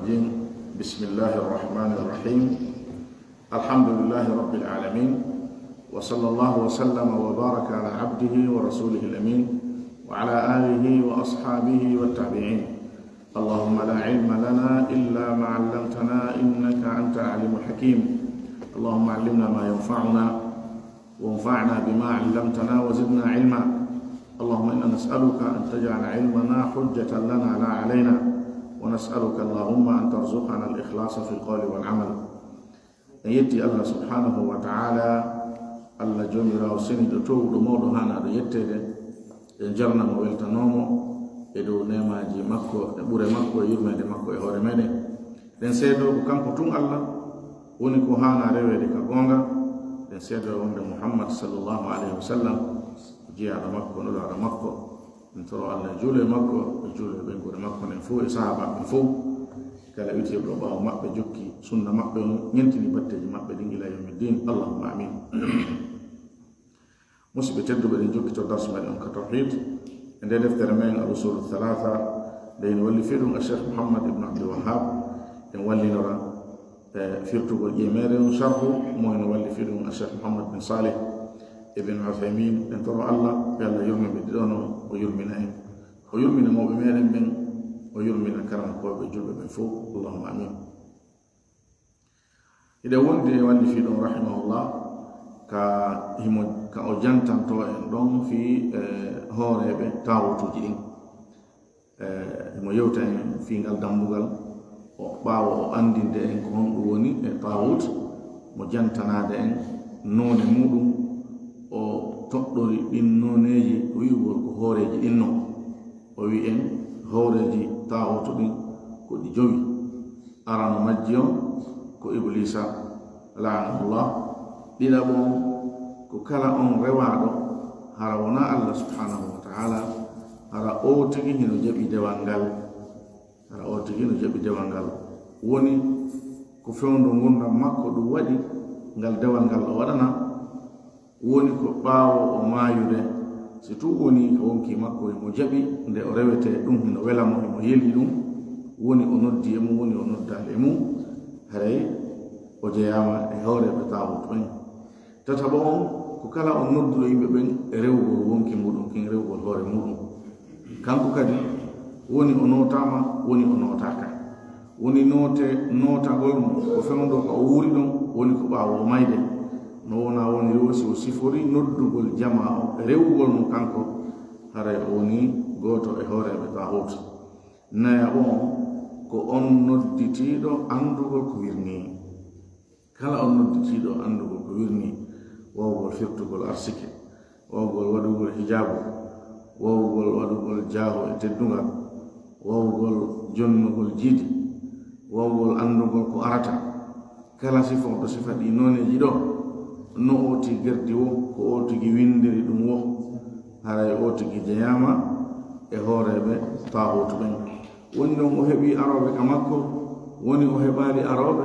الرجيم. بسم الله الرحمن الرحيم. الحمد لله رب العالمين، وصلى الله وسلم وبارك على عبده ورسوله الأمين وعلى آله وأصحابه والتابعين. اللهم لا علم لنا إلا ما علمتنا إنك أنت العليم الحكيم. اللهم علمنا ما ينفعنا وانفعنا بما علمتنا وزدنا علما. اللهم إنا نسألك أن تجعل علمنا حجة لنا لا علينا، ونسألك اللهم أن ترزقنا الإخلاص في القول والعمل. يتي الله سبحانه وتعالى الله جميرا وسني دتو دمودو هانا دو يتede jarna mo weltanomo e dow nemaji makko e ɓure makko e yurmede makko e hoore meɗen. Den seedo ko kanko tun Allah woni ko hana rewede ka gonga. Den seedo wonde Muhammad sallallahu alaihi wasallam jiyaɗo makko nulaɗo makko en toro Allah juule makko e juule ɓeygure makko nen fo e sahabaɓe fo kala witiɓɗo ɓawo maɓɓe jokki sunna maɓɓe on ñentini batteji maɓɓe ɗin ila yawmi din. Allahumma amin. musidɓe tedduɓe ɗen jokkito darsu meɗen ka tawhid e nde deftere men al usul thalatha nde en walli fiɗum a cheikh Muhammad ibn Abdul Wahhab en wallinora firtugol ƴemeɗen sharhu mo en walli fiɗum a cheikh Muhammad bin Salih ibn Uthaymin. en toro Allah ɓe Allah yurmiɓe ɗiɗono o yurmina en, o yurmina mawɓe meɗen ɓen, o yurmina karankoɓe julɓe ɓen fof. Allahumma amin. iɗe wondi e walli fiɗum rahimahullah ka o jantanto en ɗon fi hooreɓe tawutuji ɗin. mo yewta en fiingal dambugal o ɓaawa o andinde en ko honɗum woni e tawut, mo jantanade en noone muɗum, o toɗɗori ɗin noneji wi'ugol ko hooreji ɗinno. o wi en hooreji tawutu ɗin ko ɗi jowi. arano majji on ko iblisa la'anahullah. ɗiɗaɓon ko kala on rewaɗo hara wona Allah subhanahu wa ta'ala, hara o tigi hino jaɓi dewal ngal, hara o tigi no jaɓi dewal ngal woni ko fewndo gurdam makko ɗum waɗi ngal dewal ngal o waɗana, woni ko ɓaawo o maayude si tu woni ko wonki makko emo jaɓi nde o rewete ɗum hino welamo emo yelli ɗum, woni o noddi e mum, woni o noddali e mum, haray o jeyama e hooreɓe tawut ɓen. tataɓo on ko kala on nodduɗo yimɓe ɓen e rewugol wonki muɗum kin rewugol hoore muɗum. kanko kadi woni o notama, woni o notaka, woni notagol mo ko fewndo ko o wuuri ɗon, woni ko ɓaawo mayde no wona woni rewsi o sifori noddugol jama o e rewugol mo kanko, haray o woni goto e hooreɓe tawut. naya on ko on nodditiɗo andugol ko wirni. kala on nodditiɗo andugol ko wirni, wawgol firtugol arsike, wawgol waɗugol hijabu, wawgol waɗugol jaaho e teddungal, wawgol jonnugol jiidi, wawgol andugol ko arata. kala sifoɗo sifa ɗi noneji ɗo no o tigi gerdi wo, ko o tigi windiri ɗum wo, haray o tigi jeyama e hooreɓe tahutu ɓen. woni ɗon o heɓi aroɓe ka makko, woni o heɓali aroɓe,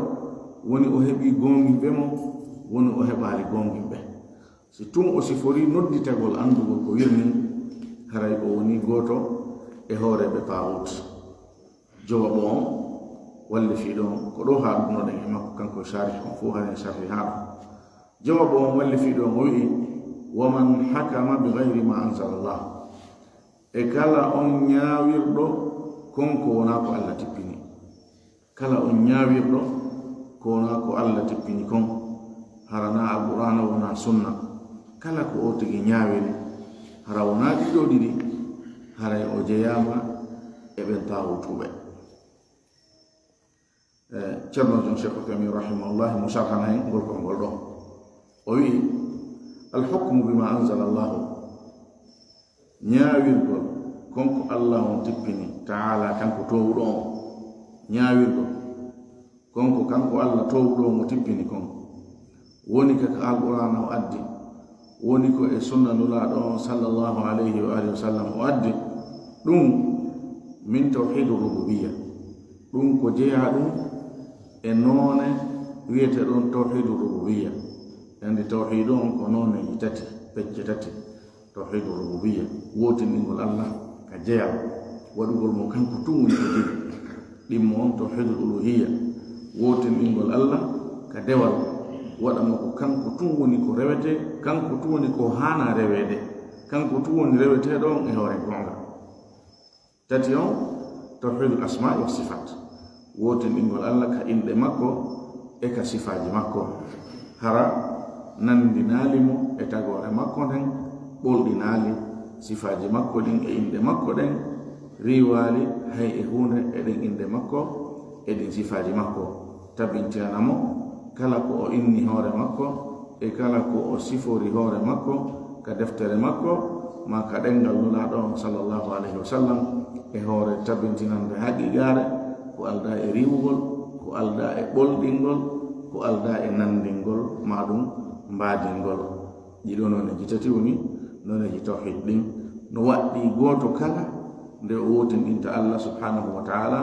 woni o heɓi gongiɓe mo, woni o heɓali gongiɓe. si tun o sifori nodditagol andugol ko wirni, haray o woni goto e hooreɓe tawut. jowaɓo on walli fiɗon ko ɗo haɗunoɗen e makko kanko sharih on fo hani sharhi haɗo. jowaɓo on walli fiɗon o wi waman hakama bi gayri ma anzalallah. e kala on ñawirɗo konko wona ko Allah tippini. kala on ñawirɗo ko wona ko Allah tippini kon, harana alqur'ana wona sunna. kala ko o tigi ñaawiri hara wona ɗiɗo ɗiɗi, haray o jeyama e ɓen tawutuɓe. ceerno jon cheikh Uthaymin rahimahullah mo sarhana hen ngol konngol ɗo o wi alhukmu bima anzala allahu. ñaawirgol konko Allah on tippini taala kanko towuɗo on. ñaawirgol konko kanko Allah towuɗo mo tippini kon, woni kaka alqur'ana o addi, woni ko e sunna nulaɗo on sallallahu alayhi wa alihi wa sallam o addi. ɗum min tawhidu rububiyya, ɗum ko jeya ɗum e noone wiyete ɗon tawhidu rububiyya. andi tawhidu on ko nooneji tati, pecce tati. tawhidu rububiyya wotinɗingol Allah ka jeya, waɗugol mo kanko tun woni ko jeli. ɗimmo on tawhidul uluhiyya wotinɗingol Allah ka dewal waɗama ko kanko tun woni ko rewete, kanko tun woni ko hana rewede, kanko tun woni reweteɗo on e hoore gonga. Tati on tawhidul asma'i wa sifat wotinɗingol Allah ka inɗe makko e ka sifaji makko, hara nandinalimo e tagore makko nden, ɓolɗinali sifaji makko ɗin e inɗe makko ɗen, riwali hay e hunde eɗen inɗe makko eɗen sifaji makko, tabintiyanamo kala ko o inni hoore makko e kala ko o sifori hoore makko ka deftere makko ma ka ɗengal nulaɗo on sallallahu alaihi wasallam e hoore tabintinande haqiqare ko alda e riwugol, ko alda e ɓolɗingol, ko alda e nandingol maɗum mbadingol. ɗiɗo noneji tati woni noneji tawhid ɗin, no waɗɗi goto kala nde o wotinɗinta Allah subhanahu wa ta'ala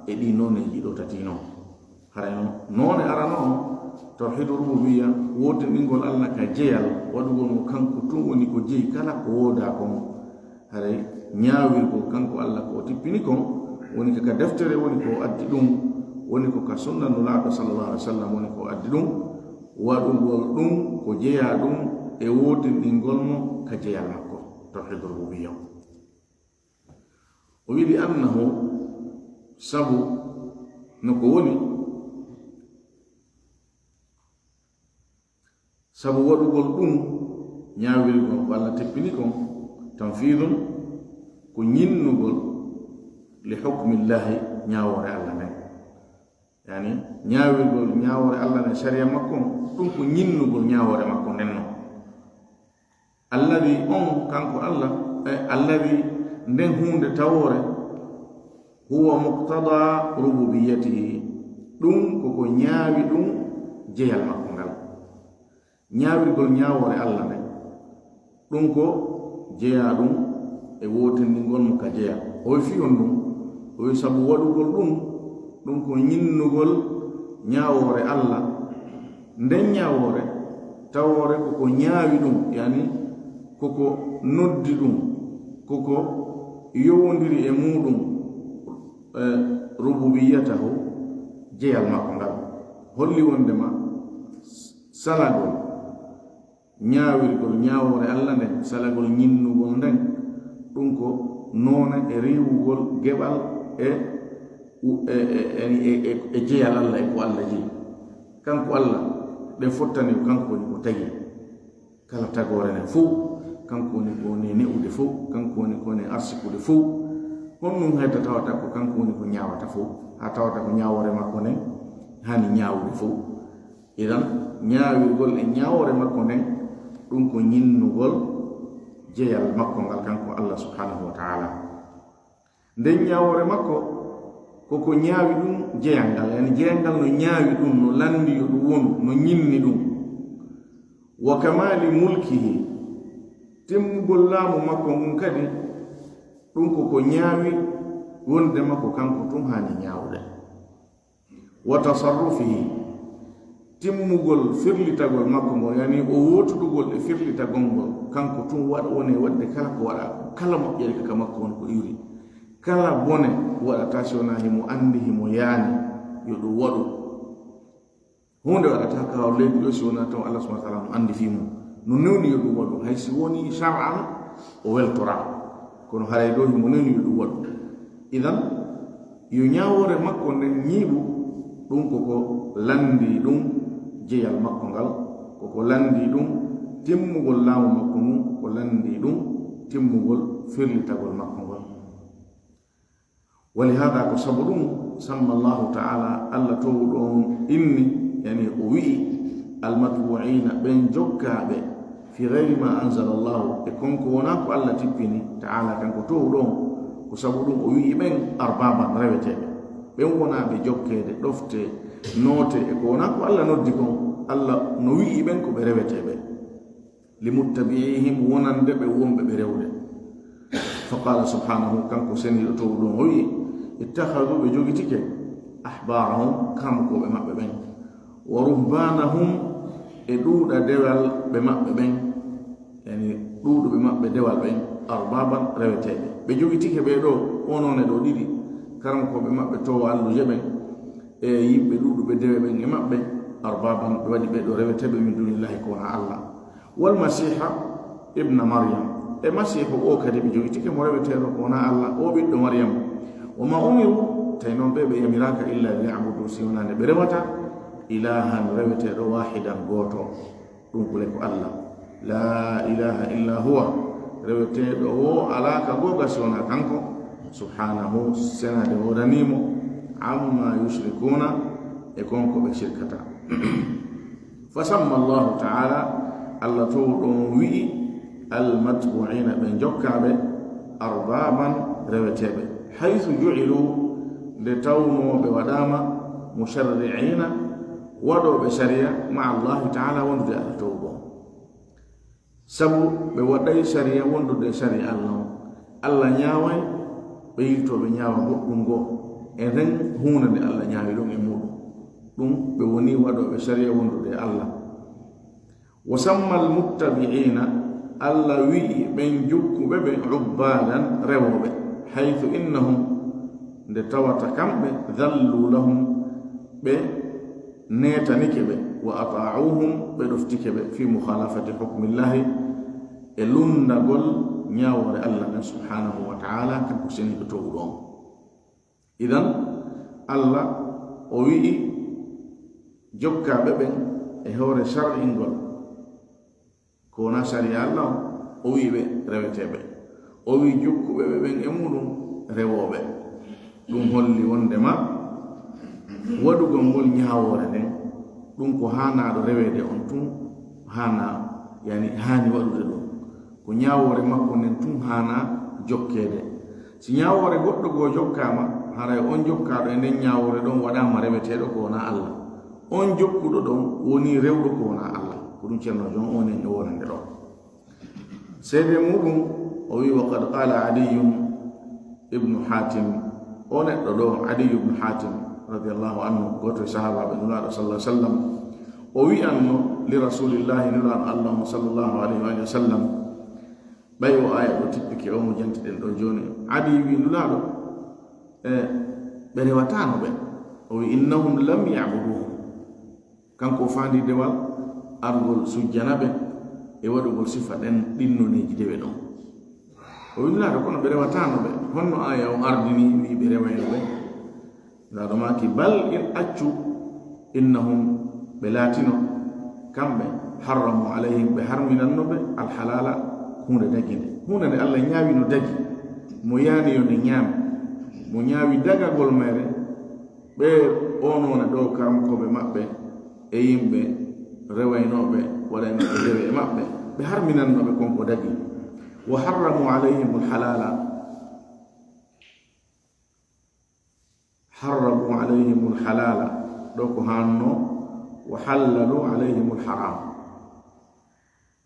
e ɗi noneji ɗo tati non. harayno none arano on tawhidu rububiyya wotinɗingol Allah ka jeyal, waɗugol mo kanko tun woni ko jeyi kala ko woda kon, haray ñawirgol kanko Allah ko o tippini kon woni ka deftere woni ko addi ɗum, woni ko ka sunna nulaɗo sallallahu alaihi wasallam woni ko addi ɗum, waɗugol ɗum ko jeya ɗum e wotinɗingol mo ka jeyal makko tawhidu rububiyya. O wiɗi annahu sabu no ko woni sabu waɗugol ɗum ñawirgol ko Allah teppini kon tanfidun ko ñinnugol li hukmillahi ñawore Allah nden, yani ñawirgol ñawore Allah nden sharia makko ɗum ko ñinnugol ñawore makko nden non. Alladi on kanko Allah alladi nden hunde tawore huwa muqtada rububiyyatihi, ɗum koko ñaawi ɗum jeyal makko ngal. ñaawirgol ñawore Allah nden ɗum ko jeya ɗum e wotindingol mo ka jeya. O wi fiyon ɗum, o wi sabu waɗugol ɗum ko ñinnugol ñawore Allah nden ñawore tawore koko ñaawi ɗum, yani koko noddi ɗum, koko yowodiri e muɗum rububiyatahu jeyal makko ngal. holli wondema salagol ñawirgol ñawore Allah nden, salagol ñinnugol nden ɗum ko noone e riwugol geɓal e jeyal Allah e ko Allah jeyi. kanko Allah ɗe fottani kanko woni ko tagi kala tagore nden fof, kanko woni ko ne ne'ude fof, kanko woni ko ne arsikude fof. honɗum hayta tawata ko kanko woni ko ñawata fof, ha tawata ko ñawore makko nden hani ñawude fof. idan ñawirgol e ñawore makko nden ɗum ko ñinnugol jeyal makko ngal kanko Allah subhanahu wa ta'ala. nden ñawore makko koko ñaawi ɗum jeyal ngal, yani jeyal ngal no ñaawi ɗum, no landi yo ɗum wonu, no ñinni ɗum. wa kamali mulkihi, timmugol laamu makko ngun kadi ɗum koko ñaawi wonde makko kanko tun hani ñaawde. wa tasarrufihi, timmugol firlitagol makko ngol, yani o wotuɗugol e firlitagol ngol kanko tun waɗa woni wadde kala ko waɗa, kala moƴƴere kaka makko woni ko iwri, kala bone waɗata si wona himo andi himo yaani yo ɗum waɗu. hunde waɗata kawa leydi ɗo si wona taw Allah subhanahu wa ta'ala no andi fimum no newni yo ɗum waɗu, hay si woni shar'an o weltora, kono haray ɗo himo newni yo ɗum waɗu. idan yo ñawore makko nden ñiiɓu ɗum koko landi ɗum jeyal makko ngal, koko landi ɗum timmugol laamu makko mum, ko landi ɗum timmugol firlitagol makko ngol. walihada ko sabu ɗum samma Allahu ta'ala, Allah towɗon inni, yani o wi'i almatbu'ina ɓen jokkaɓe fi gayri ma anzala Allahu, e konko wona ko Allah tippini ta'ala kanko towɗon. ko sabu ɗum o wi'i ɓen arbaban reweteɓe, ɓen wonaɓe jokkede ɗofte noote e ko wona ko Allah noddi kon. Allah no wi'i ɓen ko ɓe reweteɓe, limuttabi'ihim wonande ɓe wonɓe ɓe rewde. fa qala subhanahu, kanko seniɗo tow ɗum o wi'i ittakhadu, ɓe jogitike ahbarahum kamkoɓe maɓɓe ɓen, wa ruhbanahum e ɗuuɗa dewal ɓe maɓɓe ɓen, yani ɗuuɗuɓe maɓɓe dewal ɓen, arbaban reweteɓe. ɓe jogitike ɓe ɗo onone ɗo ɗiɗi, karankoɓe maɓɓe towo alluje ɓen e yimɓe ɗuɗuɓe dewe ɓen e maɓɓe arbaban ɓe waɗi ɓe ɗo reweteɓe min dunillahi ko wona allah wal masiha ibna maryam e masihu o kadi ɓe joyitike mo reweteɗo ko wona allah o ɓiɗɗo maryam wama umiru tawi noon ɓe ɓe yamiraka illa liyabudu si wonande ɓe rewata ilahan reweteɗo wahidan goto ɗum kule ko allah la ilaha illa huwa reweteɗo o alaka goga si wona kanko subhanahu senade wodanimo amma yushrikuna e konko ɓe shirkata fa samma allahu taala allah to ɗon wi'i almatbuina ɓe jokkaɓe arbaban reweteɓe haythu ju'ilu nde tawno ɓe waɗama musharri'ina waɗoɓe sharia ma allahi taala wondude allah to bon sabu ɓe waɗay sharia wondude sharia allah o allah ñaaway ɓe yiltoɓe ñaawa goɗɗum goo e nden hunde nde allah ñaawi ɗum e muɗum ɗum ɓe woni waɗoɓe sharia wondude allah wa samma almuttabi'ina allah wi'i ɓen jukkuɓe ɓe ubbadan rewoɓe haythu innahum nde tawata kamɓe dhallu lahum ɓe netanike ɓe wa ata'uhum ɓe ɗoftike ɓe fi mukhalafati hukmillahi e lundagol ñawore allah men subhanahu wa ta'ala kanko seni ko towu ɗon idan allah o wi'i jokkaɓe ɓen e hewre shar'ingol ko wona sharia allah o wi ɓe reweteɓe o wi jokkuɓe ɓe ɓen e muɗum rewoɓe ɗum holli wondema waɗugol ngol ñawore nden ɗum ko hanaɗo rewede on tun hana yani hani waɗude ɗum ko ñawore makko nden tun hana jokkede si ñawore goɗɗo goo jokkama haray on jokkaɗo e nden ñawore ɗon waɗama reweteɗo ko wona allah on jokkuɗo ɗon woni rewɗo ko wona allah ko ɗum ceerno jon onen e wonande ɗo seede muɗum o wi wa qad qala adiyum ibnu hatim o neɗɗo ɗo adiyu ibnu hatim radiallahu anhu goto e sahabaɓe nulaɗo sallah sallam o wi'anno li rasulillahi nulaɗo allah mo sallllahu alayhi wa sallam ɓay o aya ɗo tippike o mo jantiɗen ɗo joni adi wi nulaɗo e ɓe rewatano ɓe o wi innahum lam yabuduhum kanko fandi dewal argol sujjana ɓe e waɗugol sifa ɗen ɗinnoneji dewe ɗon o winnaɗo kono ɓe rewatano ɓe honno aya o ardini wi ɓe rewayno ɓe ndaɗo maki bal in accu innahum ɓe laatino kamɓe harramu alayhim ɓe harminanno ɓe alhalala hunde daginde hunde nde allah ñaawi no dagi mo yaani yo nde ñaami mo ñaawi dagagol mere ɓe onone ɗo kankoɓe maɓɓe e yimɓe rewaynoɓe waɗaynoɓe dewe e maɓɓe ɓe harminannoɓe konko dagi wa harramu alayhim alhalala harramu alayhim alhalala ɗo ko hanno wa hallalu alayhim alharam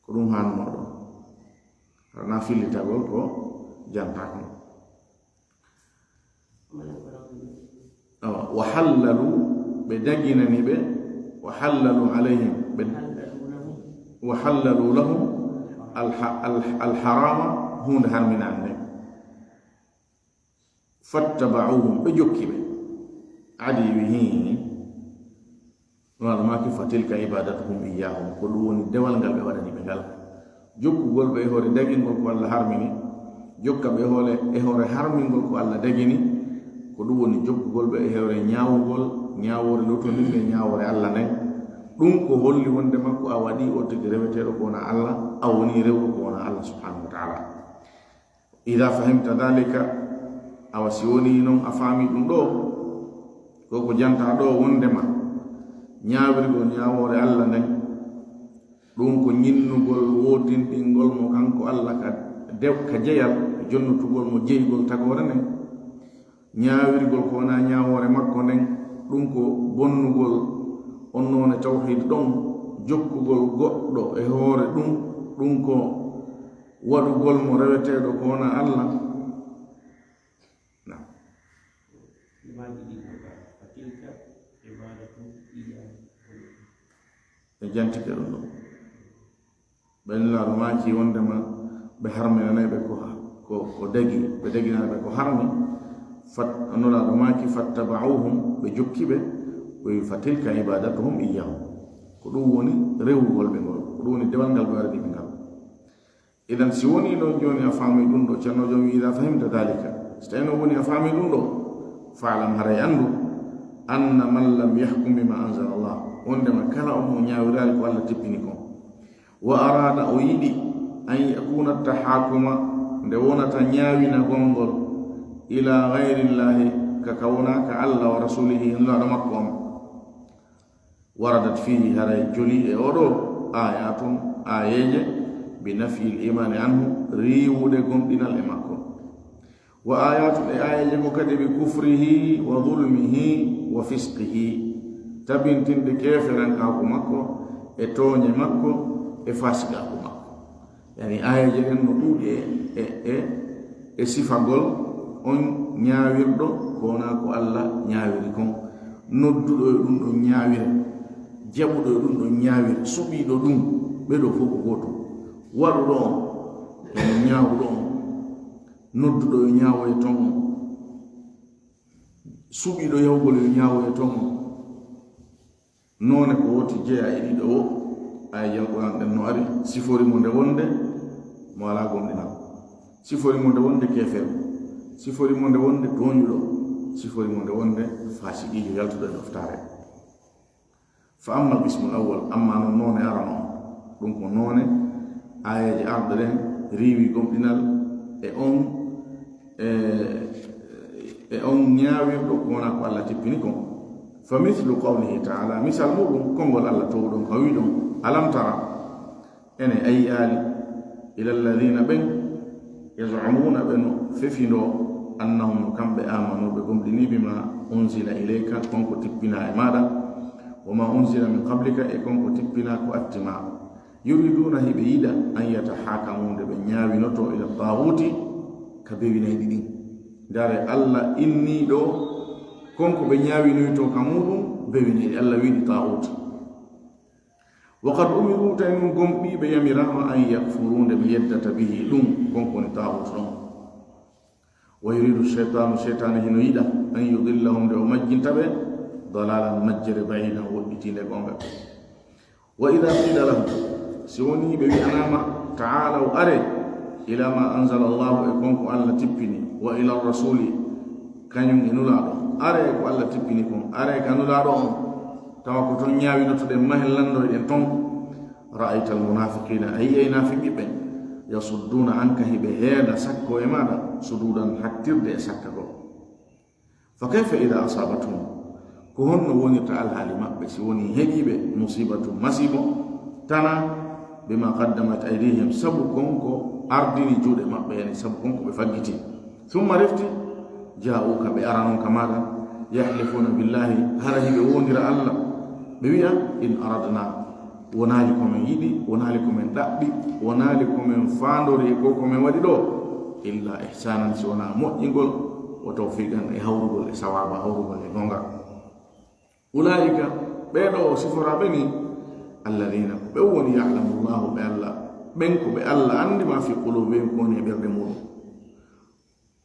ko ɗum hanno ɗo na fillitagol ko jantako wa hallalu ɓe daginani ɓe wa hallalu alayhim wa hallalu lahum alharama hunde harminande fattaba'uhum ɓe jokki ɓe adi wi hini waɗa maki fatilka ibadatuhum iyahum ko ɗum woni dewal ngal ɓe waɗani ɓe ngal jokkugol ɓe e hoore dagingol ko allah harmini jokka ɓe e hoore harmingol ko allah dagini ko ɗum woni jokkugol ɓe e hoore ñawugol ñawore lotoninde ñawore allah nden ɗum ko holli wonde makko a waɗi ottide reweteɗo ko wona allah a woni rewɗo ko wona allah subhanahu wa taala ida fahimta dalika awa si woni noon a faami ɗum ɗo koko janta ɗo wondema ñawirgol ñawore allah nden ɗum ko ñinnugol wotinɗingol mo kanko allah ka jeyal jonnutugol mo jeygol tagore nden ñawirgol ko wona ñawore makko nden ɗum ko bonnugol on noone tawhid ɗon jokkugol goɗɗo e hoore ɗum ko waɗugol mo reweteɗo ko wona allah e jantike ɗum ɗo ɓenlaɗo maki wondema ɓe harminanaɓe ko dagi ɓe daginanaɓe ko harmi nola ɗo maki fattaba'uhum ɓe jokki ɓe fatilka ibadatuhum iyahum ko ɗum woni rewugol ɓe ngol ko ɗum woni dewal ngal ɓe warani ɓe ngal idan si woni ɗo joni a faami ɗum ɗo ceerno jom wi ida fahimta dalika so tawi no woni a faami ɗum ɗo faalam haray andu anna man lam yahkum bima anzala Allah wondema kala on mo ñawirali ko Allah tippini kon wa arada o yiɗi an yakuna tahakuma nde wonata ñaawina gongol ila gayrillahi kaka wonaka Allah wa rasulihi nulaɗo makko on waradat fihi haray joli e oɗo ayatun ayeje bi nafi l imani anhu riwude gomɗinal e makko wa ayatun e ayeje ko kadi bi kufrihi wa dhulmihi wa fisqihi tabintinde keferankaku makko e tooñe makko e fasikaku makko yani ayeje ɗen no ɗuuɗi e sifagol on ñaawirɗo ko wona ko Allah ñaawiri kon nodduɗo e ɗum ɗon ñaawira jaɓuɗo e ɗum ɗon ñaawira suɓiiɗo ɗum ɓeɗo fof ko goto waɗuɗo on eno ñaawuɗo on nodduɗo yo ñaawo e ton on suɓiiɗo yawgol yo ñaawo e ton on noone ko woti jeeya e ɗiɗo o ay jalquran ɗen no ari sifori mo nde wonde mo ala gomɗinal sifori mo nde wonde keefeero sifori mo nde wonde tooñuɗo sifori mo nde wonde fasiqijo yaltuɗo e ɗoftare fa amma bismul awwal amma non noone arano ɗum ko noone ayeje arɗo ɗen riiwi gomɗinal e on ñaawirɗo ko wona ko Allah tippini kon fa mithlu qawlihi taala misal muɗum konngol Allah towɗon ka wi ɗon alam tara ene ayyali ila alladina ɓen yazumuna ɓe no fefindo annahum no kamɓe amanu ɓe gomɗini bima unzila ilayka konko tippina e maɗa wama unzila min qablika e konko tippina ko attima yuriduna hiɓe yiɗa an yatahakamude ɓe ñaawinoto ila taguti ka bewinayɗi ɗin ndare Allah inni ɗo konko ɓe ñaawinoyto ka muɗum bewinayɗi Allah wiɗi taguti وقد أمروا تأنهم قمبي بيمرهم أن يكفرون بيدة به لهم كونكون طاغوت لهم ويريد الشيطان هنويدا أن يضلهم لأمجن تبه ضلالا مجر بعيدا وإتين لهم وإذا قيل لهم سوني بي أنام تعالوا أري إلى ما أنزل الله إكونكم ألا تبني وإلى الرسول كان ينولادهم أري ألا تبنيكم أري كانولادهم tawa ko ton ñaawinoto ɗen mahellando eɗen ton ra'ayta almunafiqina ay nafiqi ɓen yasudduna anka hiɓe heeda sakko e maɗa sududan hattirde e sakka go fa kayfa ida asabatum ko honno wonirta alhaali maɓɓe si woni heɓiɓe musibatu masibo tana bima qaddamat aydihim sabu konko ardini juuɗe maɓɓe yani sabu konko ɓe faggiti thumma refti ja'uka ɓe aranon ka maɗa yahlifuna billahi hara hiɓe wondira Allah ɓe wiya in aradna wonaali komin yiɗi wonaali komin ɗaɓɓi wonaali komin faandori e ko komin waɗi ɗo illa ihsanan si wona moƴƴingol o tawfiqan e hawrugol e sawaba hawrugol e gonga ulaika ɓeɗo o siforaɓe ni alladina ko ɓe woni yalamu llahu ɓe Allah ɓen ko ɓe Allah andi ma fi qulubihim ko woni e ɓerde muɗum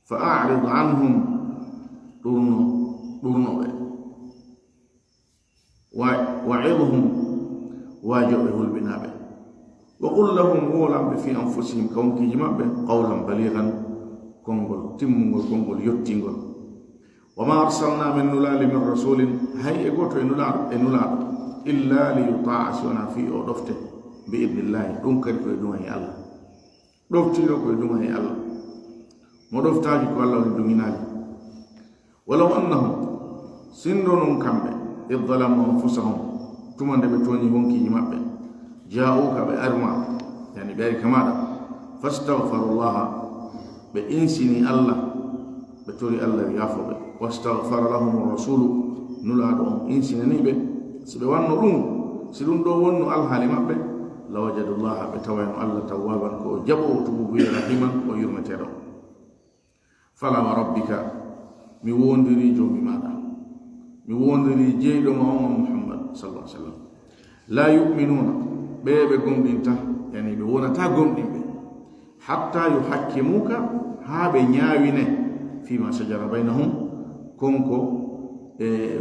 fa a'rid anhum ɗurnoɓe wa'idhum wajoɓe hulɓinaɓe wa qul lahum wolamɓe fi anfusihim kawonkiji maɓɓe qawlan balighan konngol timmugol konngol yottingol wa ma arsalna min nulali min rasulin hay e goto e nulaɗo illa li yuta'a si wona fi o ɗofte bi idnillahi ɗum kadi koye ɗuma e Allah ɗoftiɗo koye ɗuma e Allah mo ɗoftaji ko Allah woni ɗuminaji walaw annahum sindo nun kamɓe id zalamu anfusahum tuma nde ɓe tooñi honkiji maɓɓe ja'uka ɓe arma yani ɓe ari kamaɗa fastaghfarullaha ɓe insini Allah ɓe tori Allah yafoɓe wastaghfara lahum rasulu nulaɗo on insinaniɓe si ɓe wanno ɗum si ɗum ɗo wonno alhaali maɓɓe lawajadullaha ɓe tawayno Allah tawwaban ko jaɓo tububuye rahiman o yurmeteɗo fala wa rabbika mi wondiri jomi maɗa mi wondiri jeyɗo ma on Muhammad sallallahu alaihi wasallam la yu'minuna ɓe gomɗinta yani ɓe wonata gomɗinɓe hatta yuhakkimuka ha ɓe ñaawine fima shajara bainahum konko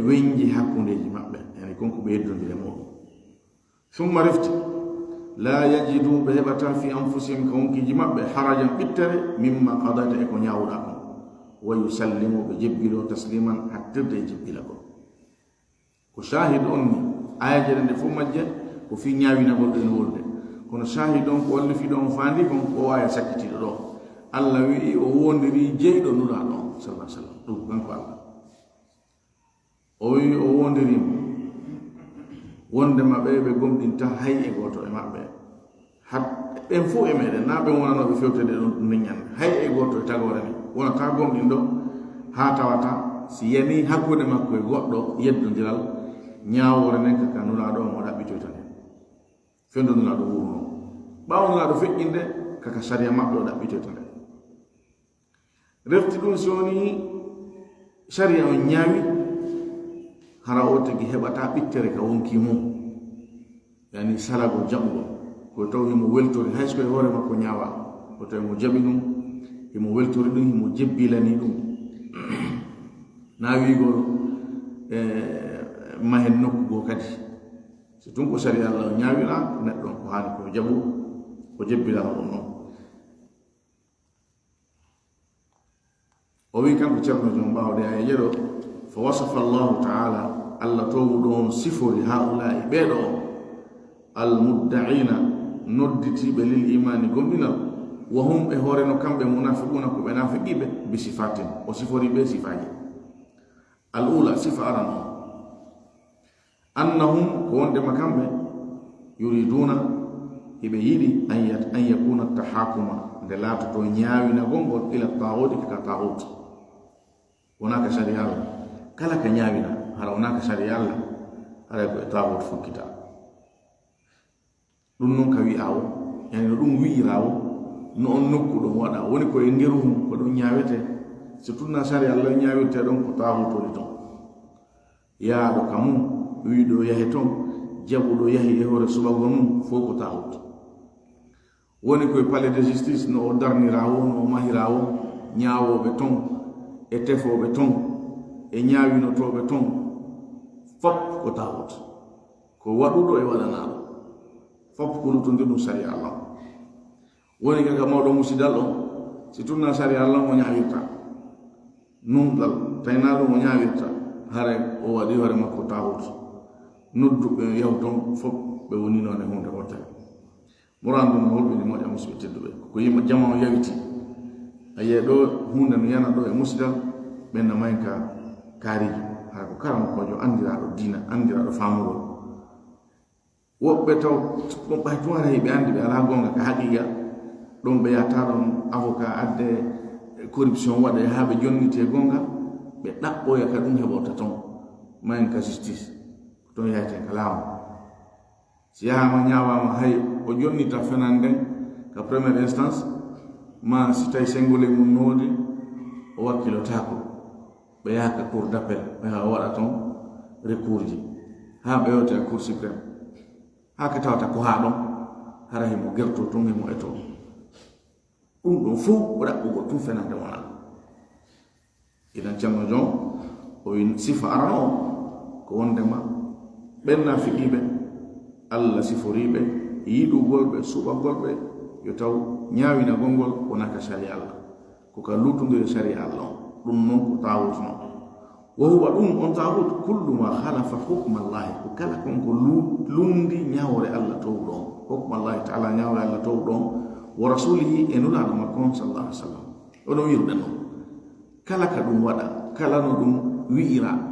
wenji hakkundeji maɓɓe yani konko ɓe yeddondire muɗum summa refti la yajidu ɓe heɓata fi anfusihim ka wonkiji maɓɓe harajan ɓittere mimma qadata e ko ñawɗa kon wa yusallimu ɓe jebbilo tasliman hattirde e jebbila kon ko shahid on ni ayaje nde fof majje ko fi ñaawinagol ɗen wolde kono shahid on ko walli fiɗo on faandi kon ko aya sakkitiɗo ɗo allah wi'i o wondiri jeyɗo nula ɗon sallah sallam ɗum kanko allah o wi o wondirimo wondema ɓe ɓe gomɗinta hay e goto e maɓɓe ɓen fof e meɗen na ɓen wonanoɓe fewtede ɗon ɗum neññande hay e goto e tagore ni wonata gomɗin ɗo ha tawata si yani hakkude makko e goɗɗo yeddodiral ñawore nden kaka nulaɗo mo ɗaɓɓitoyta nden fendo nulaɗo wurno ɓawo nulaɗo feƴƴinde kaka saria maɓɓe o ɗaɓɓitoyta nden refti ɗum so woni saria on ñaawi hara o tagi heɓata ɓittere ka wonki mum yani salago jaɓugo ko taw himo weltori hay so koye hoore makko ñaawa ko taw himo jaɓi ɗum himo weltori ɗum himo jebbilani ɗum na wigol mahen nokkugo kadi so tun ko sari allah o ñaawira neɗɗon ko haani ko jaɓu o jebbilana ɗum noon o wi kanko ceerno jom mbawde aya jeɗo fa wasafa allahu taala allah towu ɗon sifori haulai ɓeɗo almuddaina nodditiɓe lil imani gomɗinal wa hum e hooreno kamɓe munafiquna ko ɓe nafiqiɓe bi sifatin o sifori ɓe sifaji al ula sifa aran o annahum ko wondema kamɓe yuriduna hiɓe yiɗi an yakuna tahakuma nde laatoto ñaawina gongol ila tahuti ka tahut wonaka sharia allah kala ka ñaawina hara wonaka sharia allah hara ko e tahut fukkita ɗum noon ka wi'awo yani no ɗum wi'irawo no on nokku ɗon waɗa woni koye nderuhum ko ɗon ñaawete so tunna sharia allah ñaawirte ɗon ko tahutoli ton yaaɗo ka mum wiɗo yahe toon jaɓuɗo yahi e hoore suɓago mum fof ko tahut woni koye palais de justice no o darnirawo no o mahirawo ñaawoɓe ton e tefoɓe ton e ñaawinotoɓe ton fop ko tahut ko waɗuɗo e waɗanaɗo fop ko lutondir ɗum sari allah woni kaka mawɗo musidal on si tunna sari allah mo ñaawirta numɗal tayna ɗum o ñaawirta hare o waɗi hoore makko tahut nodduɓe yaw ton fof ɓe woni noon e hunde wotere muran ɗum no holɓini moƴa musidɓe tedduɓe ko yima jama o yawiti a yiye ɗo hunde no yana ɗo e musidal ɓenna mayn ka kaariji hara ko karamokojo andiraɗo diina andiraɗo famugol woɓɓe taw ɗum ɓay tun ara ɓe andi ɓe ala gonga ka haqiqa ɗon ɓe yata ɗon avocat adde corruption waɗa ha ɓe jonnite gonga ɓe ɗaɓɓoya ka ɗum heɓota ton mayn ka justice ton yayten ka laamu si yahama ñawama hay o jonnita fenan nden ka première instance ma si tawi sengole mum noodi o wakkilotako ɓe yaha ka cour d'appel ɓe ha waɗa ton recours ji ha ɓe yewte a cour suprême ha ka tawata ko ha ɗon hara himo gerto tun himo eto ɗum ɗon fof o ɗaɓɓugo tun fenande wona idan ceerno jon o wi sifa aran o ko wondema ɓenna fiqiɓe allah siforiɓe yiɗugolɓe suɓagolɓe yo taw ñaawina gongol wonaka sharia allah ko ka lutodiri sharia allah on ɗum noon ko tawut noon wo huwa ɗum on tawut kullu ma halafa hukma llahi ko kala konko lundi ñawore allah tow ɗon hukma llahi taala ñawore allah tow ɗon wa rasulihi e nulaɗo makko on sallallahu alih w sallam oɗon wiruɗen noon kala ka ɗum waɗa kala no ɗum wi'ira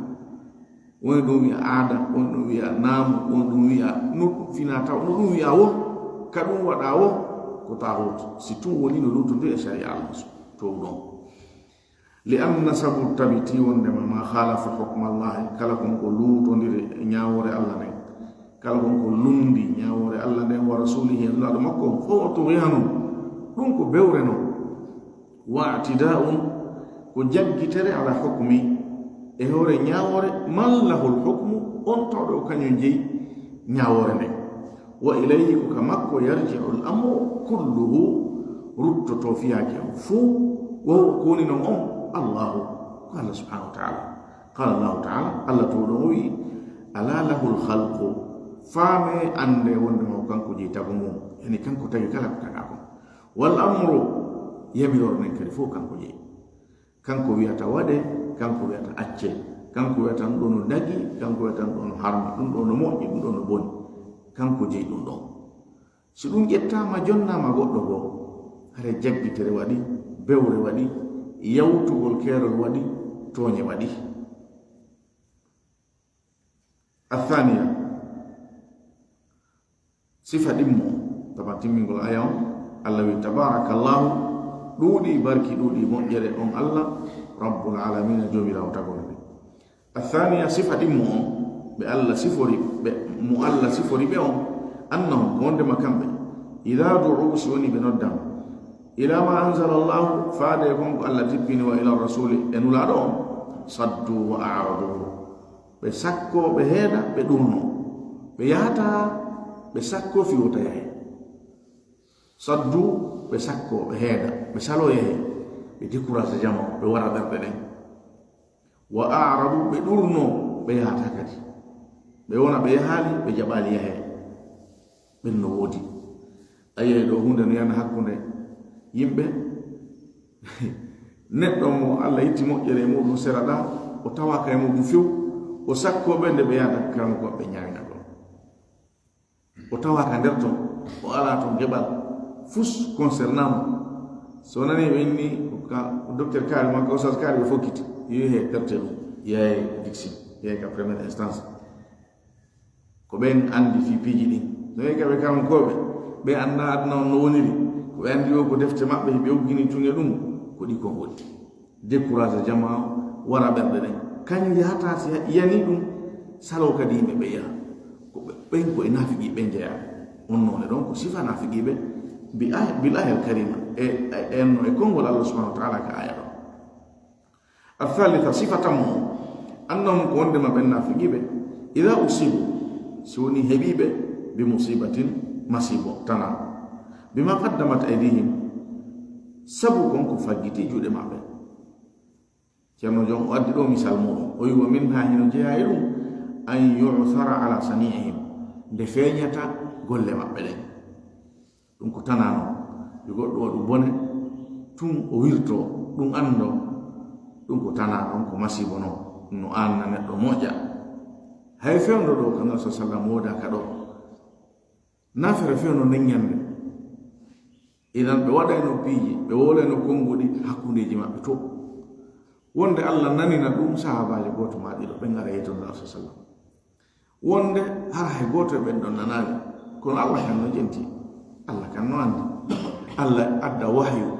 woni ɗum wi'a aada woni ɗum wi'a naamu woni ɗum wi'a no ɗum fina taw no ɗum wi'a wo ka ɗum waɗa wo ko tahut si tun woni no lutodiri e sharia allah tow ɗon li anna sabu tabiti wondema ma halafa hukma llahi kala konko lutodiri e ñawore allah nden kala konko lundi ñawore allah nden wa rasulihi e nulaɗo makko fo o tughyanum ɗum ko bewre non wa i'tida'un ko jaggitere ala hukmi e hoore ñawore mallahul hukmu on tawɗo kañum jeyi ñawore nden wa ilayhi ko ka makko yarji'u l amru kulluhu ruttoto fiyaki on fuu wowo ko woni noon on الله قال سبحانه وتعالى قال الله تعالى الله تولوي ألا له الخلق فامي أنده وندما كانكو جيتاكم يعني كانكو تاجي كلا كتاكم والأمر يبلور نكرفو كانكو جي كانكو بياتا ودي كانكو بياتا أتشي كانكو بياتا ندونو داجي كانكو بياتا ندونو حرم ندونو موجي ندونو بوني كانكو جي ندونو سيدون جتا ما جننا ما غدو غو هره جاجي تري وادي بيوري وادي يوتو الكيرل وادي توني وادي الثانية صفة دمو طبعا تيمين قول آيام الله تبارك الله دودي باركي دودي مؤجر الله رب العالمين جوبي له تقول. الثانية صفة دمو بألا سفري مؤلا سفري بهم أنهم كون مكان إذا دعوا سوني بندم إلى ما أنزل الله فاديكم ألا تبين وإلى الرسول إنه لا دون صدوا وأعرضوا بسكو بهذا بدونه بياتا بسكو في وتاه صدوا بسكو بهذا بسالو يه بديكورا سجامو بورا دردن وأعرضوا بدورنو بياتا كدي بيونا بيهالي بجبالي يه بالنودي أيه دو هوندا نيانا حكونde yimbe neddo mo Allah yitti mo jere mo dum serada o tawaka e mo dum few o sakko be nde be yada karam ko be nyaawina do o tawaka der ton o ala ton gebal fus concernant so nani wenni ka docteur Kari ma ko sa Kari fokiti yehe tertelu yehe dixi yehe ka première instance ko ben andi fi piji din no e gabe karam ko be anda adna no woniri ko andi o ko defte mabbe be ogini tunge dum ko di ko woni décourager jama wara berde den kan yata yani dum salo kadi be ya ko be ko nafigi be jeya on non don ko sifa nafigi be bi billahi al-karima en kongol Allah subhanahu wa ta'ala ka ayaro الثالثة صفة أنهم كون ما بين نافقين إذا أصيبوا سوني هبيبة بمصيبة مصيبة تنا بما قدمت أيديهم سبكم كفاجتي جود ما بين كما جون أدلو مثال مو أيوة منها هنا جاهل أن يعثر على صنيعهم دفينية قل ما بين دونك تنانو يقول دو بونه تون ويرتو دون أندو دونك تنانو كمسيبو no anna neddo moja hay fewndo do kan rasul sallallahu moda kado nafere fewno nyande idan be wada no piiji be wole no kongodi hakundeji mabbe to wonde Allah nani na dum sahabaaje goto ma dido be ngara yeto rasul sallallahu wonde har hay goto be don nanani kono Allah kan no jenti Allah kan no andi Allah adda wahyu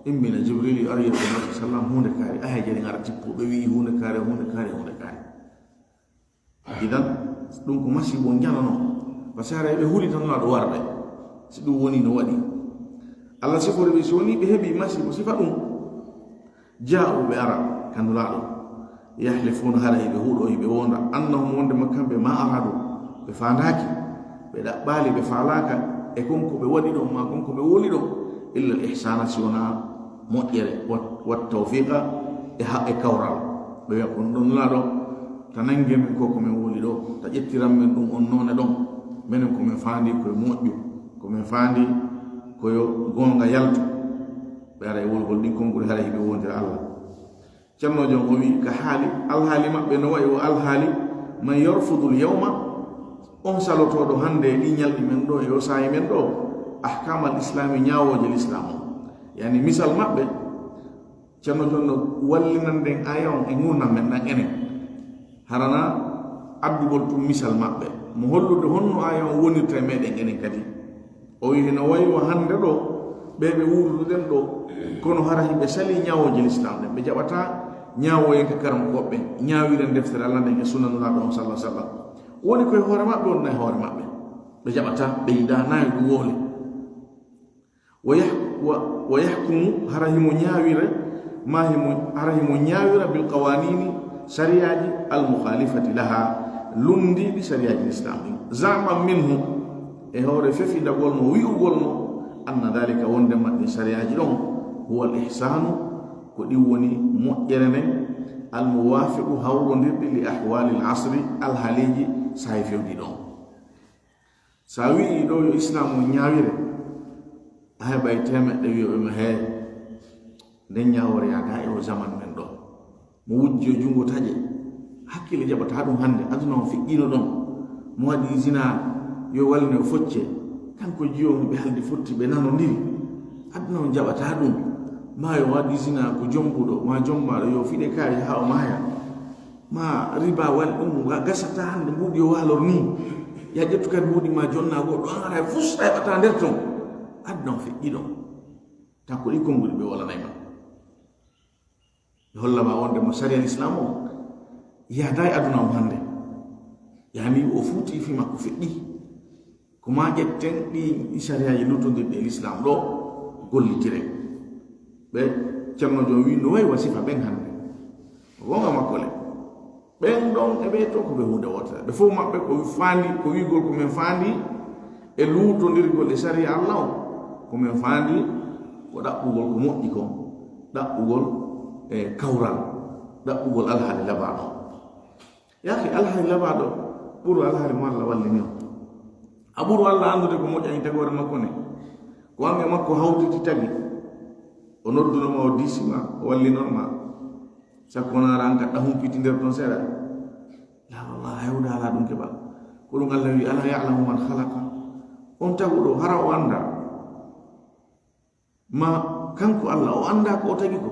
immina jibril ariya rasul sallallahu hunde kare ay jeri ngara tippo be wi hunde kare idan dum ko masibo njalano basara be huli tan la do warbe si dum woni no wadi Allah sifore be soni be hebi masibo sifa dum ja'u bi ara kanulado yahlifuna halahi be hudo be wonda annahum wonde makambe ma aradu be fandaki be da bali be falaka e konko be wadi do ma konko be woli do illa al ihsana suna moƴƴere wat tawfiqa e kawral ɓe wiya on ɗon laaɗo ta nangue men ko komin woli ɗo ta ƴettiran men ɗum on noone ɗon minen komin faandi koye moƴƴu komin faandi koyo gonga yalto ɓe ara e wolgol ɗin konngol hara hiɓe wondira Allah ceernojo o wi ka haali alhaali maɓɓe no wayi o alhaali man yarfudu l yawma on salotoɗo hannde ɗi ñalɗi men ɗo e o saayi men ɗo ahkama al islami ñawoje l'islam yani misal mabbe ceerno jonno wallinanden ayon e ngurnam men dan enen harana addugol tum misal mabbe mo hollude honno ayon wonirta meden enen kadi o wi no wayi o hande do bebe wuruden do kono hara himbe sali nyaawoje l'islam be jabata nyaawo en karam kobbe nyaawiren deftere Allah den e sunnatullah sallallahu alaihi wasallam woni koy hoore mabbe on nay hoore mabbe be jabata be idana e wole ويحكم هرهم نياوير ما هم هرهم نياوير بالقوانين شريعة المخالفة لها لندي بشريعة الإسلام زعما منه هو رفيف دقولنا ويقولنا أن ذلك وندم الشريعة لهم هو الإحسان ko ɗi woni moƴƴere nden almuwafiqu hawrondirɗi li ahwali l asri alhaaliji sahay fewɗi ɗon sa wii ɗo yo islam o ñaawire a heɓay temeɗɗe wiyoɓema hee nden ñawore yaada e o zaman men ɗo mo wujji o junngo taƴe hakkille jaɓata ɗum hannde aduna o fiƴƴino ɗon mo waɗi zina yo walne o focce kanko jiyomo ɓe halde fotti ɓe nanodiri aduna o jaɓata ɗum ma yo waɗi zina ko jombuɗo ma jommaɗo yo fiɗe kaari ha o maaya ma riba waɗi ɗum gasata hannde mbuɗi o waalor ni ya ƴettu kadi mbuɗi ma jonna goɗɗo an ara fus a heɓata nder ton aduna o fiƴƴi ɗon tan ko ɗi konnguɗi ɓe walanayma ɓe hollama wonde mo sari al islam o yada e aduna o hannde yani o fuuti fi makko fiɗɗi ko ma ƴetten ɗi sariyaji lutodirɗe e l'islam ɗo gollitire ɓe ceerno jom wi no wayi wasifa ɓen hannde wonga makkole ɓen ɗon e ɓe to ko ɓe hunde wotere ɓe fof maɓɓe ko faandi ko wigol ko min faandi e luutodirgol e sariya allah o ko min faandi ko ɗaɓɓugol ko moƴƴi kon ɗaɓɓugol e kawral ɗaɓɓugol alhaali labaɗo yaki alhaali labaɗo ɓuru alhaali mo allah wallini o a ɓuru allah andude ko moƴƴani tagore makko ne ko ange makko hawtiti tagi o noddunoma o diisima o wallinorma sakko naara an kaɗɗa humpiti nder ɗon seeɗa la wallah hewde ala ɗum keɓa ko ɗum allah wi ala yalamu man halaka on taguɗo hara o anda ma kanko allah o anda ko o tagi ko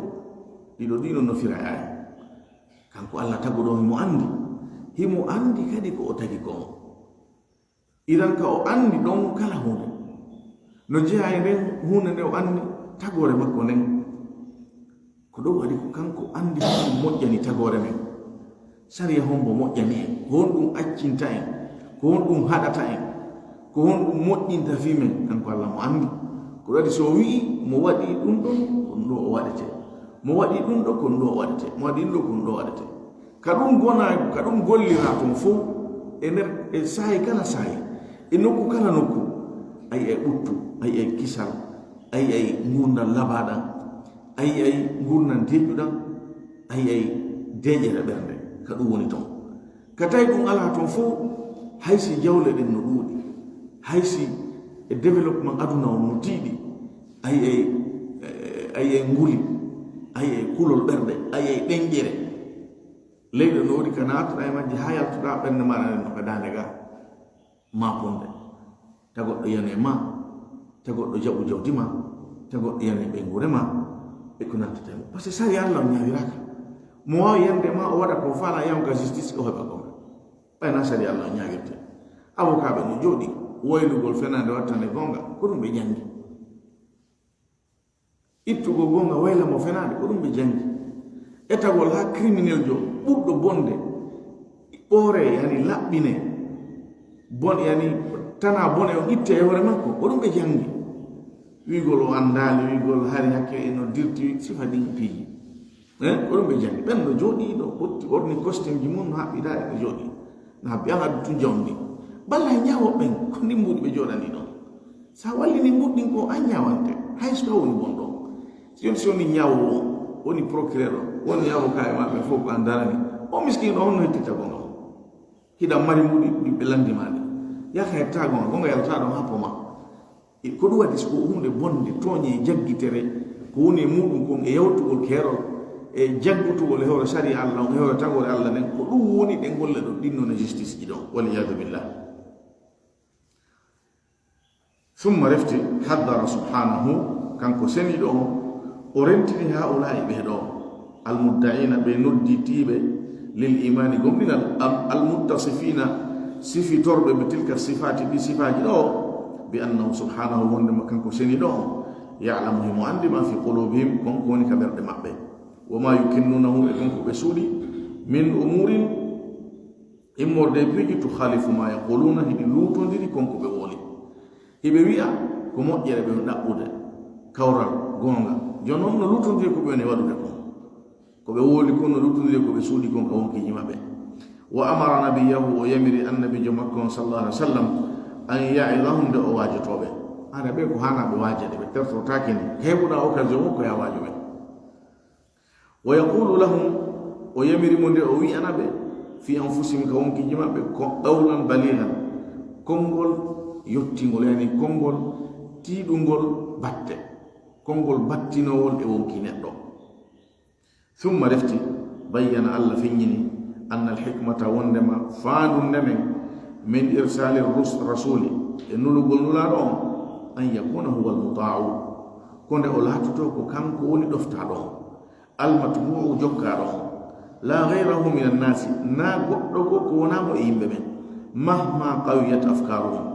ɗiɗo no fira aya kanko allah taguɗo himo andi kadi ko o tagi ko idan ka o andi ɗon kala hunde no jeeya e nden hunde nde o andi tagore makko nden ko ɗo waɗi ko kanko andi ko moƴƴani tagore men sariya hombo moƴƴani en ko hon ɗum accinta en ko hon ɗum haɗata en ko hon ɗum moƴƴinta fi men kanko allah mo andi ko waɗi so wi'i mo waɗi ɗum ɗon kon ɗo o waɗete mo waɗi ɗum ɗo kon ɗo o waɗete mo waɗi ɗum ɗo kon ɗo o waɗete ka ɗum gollira ton fof e nder e saahi kala saahi e nokku kala nokku ayi ay ɓuttu ayi ay kisal ayi ay gurdal labaɗan ayi ay gurdal deƴƴuɗan ayi ay deƴere ɓernde ka ɗum woni ton ka tawi ɗum ala ton fof haysi jawle ɗen no ɗuuɗi haysi e développement aduna o no tiiɗi ayi ay nguli ayi ay kulol ɓerɗe ayi ay ɗenƴere leyɗe no waɗi ka naatuɗa e majje ha yaltuɗa ɓernde maɗa nden no ka dande ga ma ponde tagoɗɗo yane ma tagoɗɗo jaɓu jawdi ma tagoɗɗo yane ɓengure ma e ko nantatema par ce que sari allah o ñawiraka mo wawi yande ma o waɗa ko faala yawga justice o heɓa gonga ɓayna sari allah o ñawirte avocat ɓe no jooɗi waylugol fenande wattande gonga ko ɗum ɓe jangi ittugo gonga waylamo fenande ko ɗum ɓe jangi etagol ha criminel jo ɓurɗo bonde ɓoore yani laɓɓine bon yani tana bone o itte e hoore makko ko ɗum ɓe jangi wigol o andali wigol hari hakke eno dirti sifa ɗin piiji ko ɗum ɓe jangi ɓen no jooɗi ɗo ɓotti ɓorni costume ji mum no haɓɓida e jooɗi no haɓɓi an addu tu jawdi balla e ñawo ɓen ko ndi mbuɗi ɓe jooɗani ɗon sa wallini mbuɗɗin ko an ñawante hay so taw woni bon ɗo si woni ñawo o woni procureur o woni avocat e maɓe fof ko an darani o miskino honno hettita gonga o hiɗa mari mbuɗi ɓiɓɓe landimade yaka hetta gonga yalta ɗon ha poma ko ɗum waɗi soko hunde bonde tooñe jaggitere ko woni e muɗum kon e yawtugol keerol e jaggutugol e hewre sari allah e hewre tagore allah nden ko ɗum woni ɗe golle ɗo ɗinnon e justice ji ɗon waliyadu billah summa refti haddara subhanahu kanko seniɗo o rentini haulai ɓeɗo almuddaina ɓe nodditiɓe lil imani gomɗinal almuttasifina sifitorɓe ɓe tilka sifati ɗi sifaji ɗo bi annahu subhanahu wondema kanko seniɗo yalamu himo andi ma fi qulubihim konko woni ka ɓerɗe maɓɓe wama yukinnunahu e konko ɓe suuɗi min umurin immorde piiji tukhalifu ma yaquluna hiɗi lutodiri konko ɓe woli hiɓe wi'a ko moƴƴere ɓe ɗaɓɓude kawral gonga joni noon no lutodiri ko ɓe woni waɗude kon ko ɓe woli kon no lutodiri ko ɓe suuɗi kon ka wonkiji maɓɓe wa amara nabiyahu o yamiri annabi jo makko on sallallahu alaihi wa sallam an yaidahum nde o waajotoɓe ara ɓe ko hanaɓe waajade ɓe tertotake ni heɓuɗa occasion o ko ya waajo ɓe ويقول لهم ويمر من أوي أنا في أنفسهم كون كجماعة قولا بليغا كونغول يوتينغول يعني كونغول تيدونغول باتة كونغول باتينول إيوكي نتو ثم رفتي بين الله فيني أن الحكمة وندما فانو نمن من إرسال الرسول إنه نقول نلا أن يكون هو المطاع كون أولاد توكو كم كوني دفتالو المتبوع جوكارو لا غيره من الناس نا غدو كونا مو يمبمن مهما قويت أفكارهم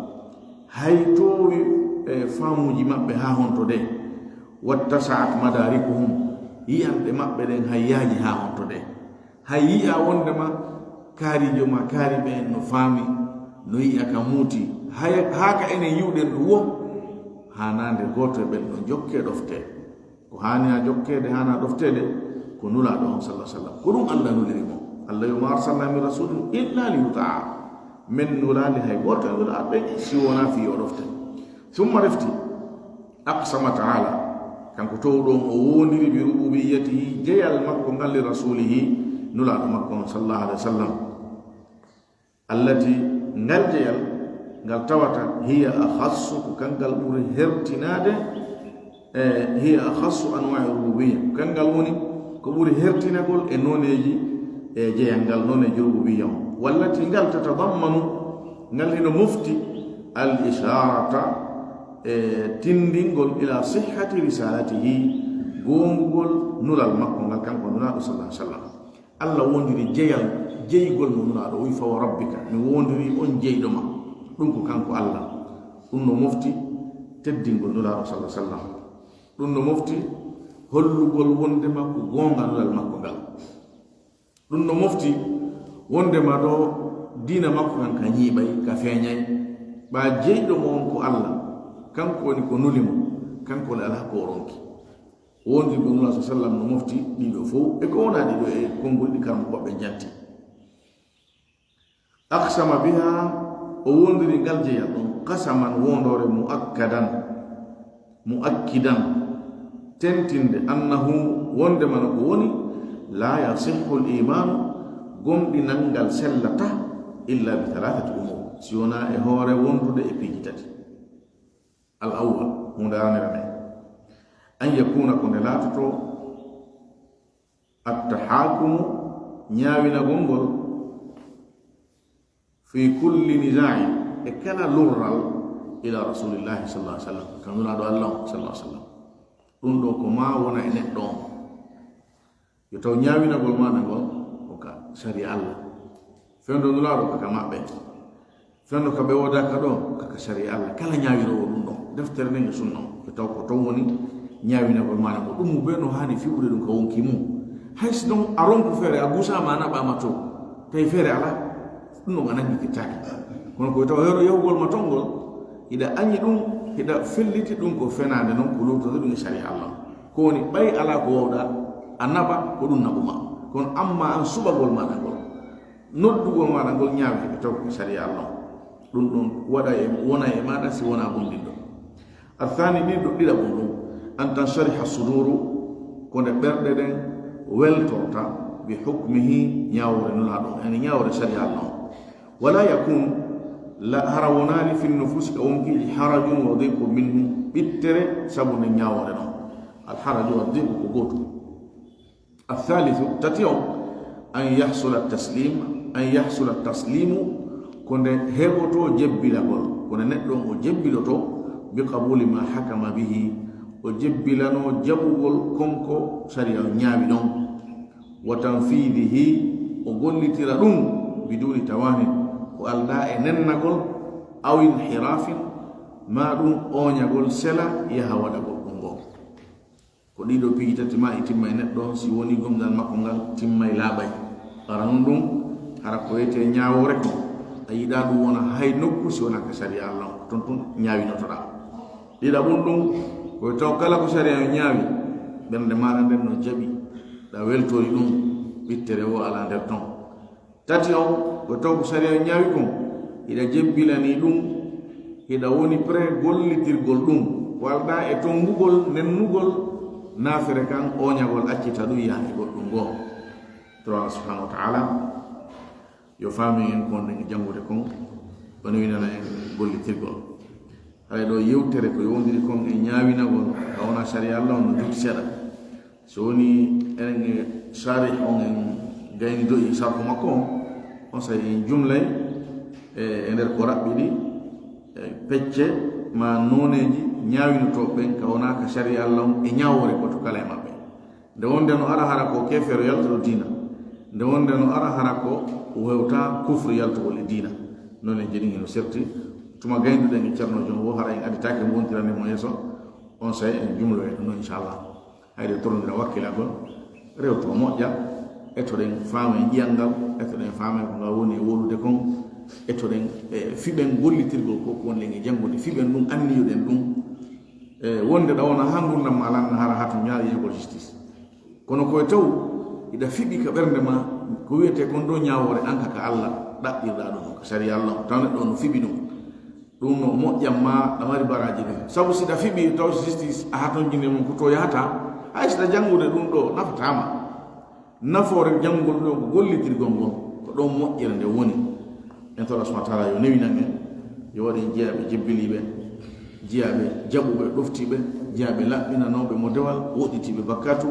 هيتو فامو جمع بها هونتو دي واتسعت مداركهم yiyande maɓɓe ɗen hayyaji ha honto de hay yi'a wondema kaari joma kaari ɓen no faami no yi'a ka muuti haka enen yiwɗen ɗum wo hanande goto ɓen no jokke ɗofte ko hani ha jokkede hana ɗoftede ko nulaɗo on sallah sallam ko ɗum allah nuliri mo allah yoma arsalna min rasulin illa liyutaa min nulali hay goto e nulaɓe si wona fiyo ɗofte summa refti aqsama taala kanko towɗon o wondiri bi rububiyatihi jeyal makko ngal li rasulihi nulaɗo makko on sallallahu alaihi wa sallam allati ngal jeyal ngal tawata hiya akhassu ko kangal ɓuri hertinade hiya akhassu anwa'i rububiyya kangal woni ko ɓuri hertinagol e noneji e jeyal ngal noneji rububiyya on wallati ngal tatadammanu ngal hino mofti al isharata tindingol ila sihhati risalatihi gongol nulal makko ngal kanko nulaɗo sallallahu alaihi wasallam allah wondiri jeyal jeygol mo nulaɗo wi fa wa rabbika mi wondiri on jeyɗoma ɗum ko kanko allah ɗum no mofti teddingol nulaɗo sallallahu alaihi wasallam ɗum no mofti hollugol wonde makko gonga nulal makko ngal ɗum no mofti wondema ɗo dina makko kan ka ñiiɓay ka feeñay ɓa jeyɗomo on ko allah kanko woni ko nulimo kanko le ala ko ronki wondi ko nula sa sallam no mofti ɗiɗo fof e ko wona ɗiɗo e konngol ɗi kam koɓe janti aqsama biha o wondiri ngal jeyal ɗon qasaman wondore muakkidan tentinde annahu wondema no ko woni la yasihhu l imanu gomɗinal ngal sellata illa bi thalathati umur si wona e hoore wondude e piiji tati الأول مدانرنا أن يكون كنلاتو التحاكم نياوينا غونغول في كل نزاع كان لورال إلى رسول الله صلى الله عليه وسلم كان نادو الله صلى الله عليه وسلم ɗum ɗo ko ma wona e neɗɗo on yo taw ñaawinagol maɗa ngol koka sari allah fendo nulaaɗo kaka maɓɓe fendo ka ɓe wodaka ɗo kaka sari allah kala ñaawinowo ɗum ɗon deftere nde sunna ko taw ko ton woni ñaawinagol maɗa ko ɗum ɓe no hani fiwde ɗum ko wonki mum haysi ɗon a ronko feere a gusama a naɓama to tawi feere ala ɗum ɗon a nangi kittaki kono koye taw hero yahugol ma ton ngol hiɗa añi ɗum hiɗa felliti ɗum ko fenade noon ko lowtoto ɗum e sari allah ko woni ɓay ala ko wowɗa a naɓa ko ɗum naɓuma kono amma an suɓagol maɗa ngol noddugol maɗa ngol ñaawi e taw ko sari allah ɗum ɗon waɗa e wona e maɗa si wona gonɗinɗo الثاني ديدا بوندو أن تنشرح الصدور كون بردن weltorta بحكمه نياور نلادو يعني نياور شريعة الله ولا يكون لا هرونان في النفوس كونكي حرج وضيق منه بالتر سبب نياور الحرج والضيق كوغوتو الثالث تتيو أن يحصل التسليم كون هيبوتو جبيلagol كون ندو جبيلوتو بقبول ما حكم به وجبلانو جبول كونكو شريعة نيابي دون وتنفيذه وقلتر دون بدون تواني والداء ننقل أو انحراف ما دون أونيقل سلا يهوى دقل كونغو كوديدو بيجتا تما إتما إندون سيوني قمدان مكونغال تما إلابي قرانون دون حرقويته نياورك أيدا دوانا هاي نوكو سيونا كشريعة الله تنتون نيابي نترا ɗiɗa ɓum ɗum koye taw kala ko sariya yo ñaawi ɓernde maɗa nden no jaɓi ɗa weltori ɗum ɓittere o ala nder ton tati o koye taw ko sariya yo ñaawi kon hiɗa jebbilani ɗum hiɗa woni pré gollitirgol ɗum walɗa e tongugol nennugol nafere kan o ñagol accita ɗum yaani goɗɗum goo to Allah subhanahu wa ta'ala yo faami en kon nde janngude kon woni winana en gollitirgol hay ɗo yewtere ko yowndiri kon e ñaawinagol ka wona saria Allah on no juti seeɗa so woni enen e sarih on en gayni doƴi sarko makko on sayi en jumlay e nder ko raɓɓiɗi pecce ma noneji ñaawinotoɓe ɓen ka wona ka saria Allah on e ñawore koto kala e maɓɓe nde wonde no ara hara ko kefeero yaltoɗo diina nde wonde no ara hara ko wewta kufre yaltogol e diina noon en jeɗi heno serti tuma gaynduɗen e ceerno jon wo hara en additake gontirande mo yeeso on sayi en jumlo e ɗum noon inchallah hayde tornodira wakkilagol rewto moƴƴa ettoɗen faama e ƴiyangal ettoɗen faama ko ngal woni e wolude kon ettoɗen fiɓen gollitirgol ko wonlen e janngude fiɓen ɗum anniyoɗen ɗum wonde ɗa wona ha gurdam ma alanna hara ha to ñaayegol justice kono koye taw iɗa fiɓi ka ɓernde ma ko wiyete kon ɗo ñawore an ka Allah ɗaɓɓirɗa ɗum ko sari Allah taw neɗɗo no fiɓi ɗum no moƴƴam ma ɗa mari baraji ɗen sabu siɗa fiɓi taw justice a ha toon jinde mum ko to yahata hay siɗa janngude ɗum ɗo nafatama nafoore janngol ɗo ko gollitirgol ngon ko ɗon moƴƴere nde woni en to Allah subhanahu wa ta'ala yo newinan en yo waɗi jeeyaɓe jebbiliɓe jeeyaɓe jaɓuɓe ɗoftiɓe jeeyaɓe laɓɓinanoɓe mo dewal woɗɗitiɓe bakkatu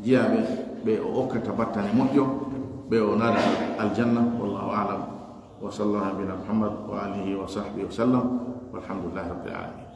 jeeyaɓe ɓe o okkata battane moƴƴo ɓe o naada aljanna wallahu alam wa sallallahu ala nabina Muhammad wa alihi wa sahbihi wa sallam walhamdulillahi rabbil alamin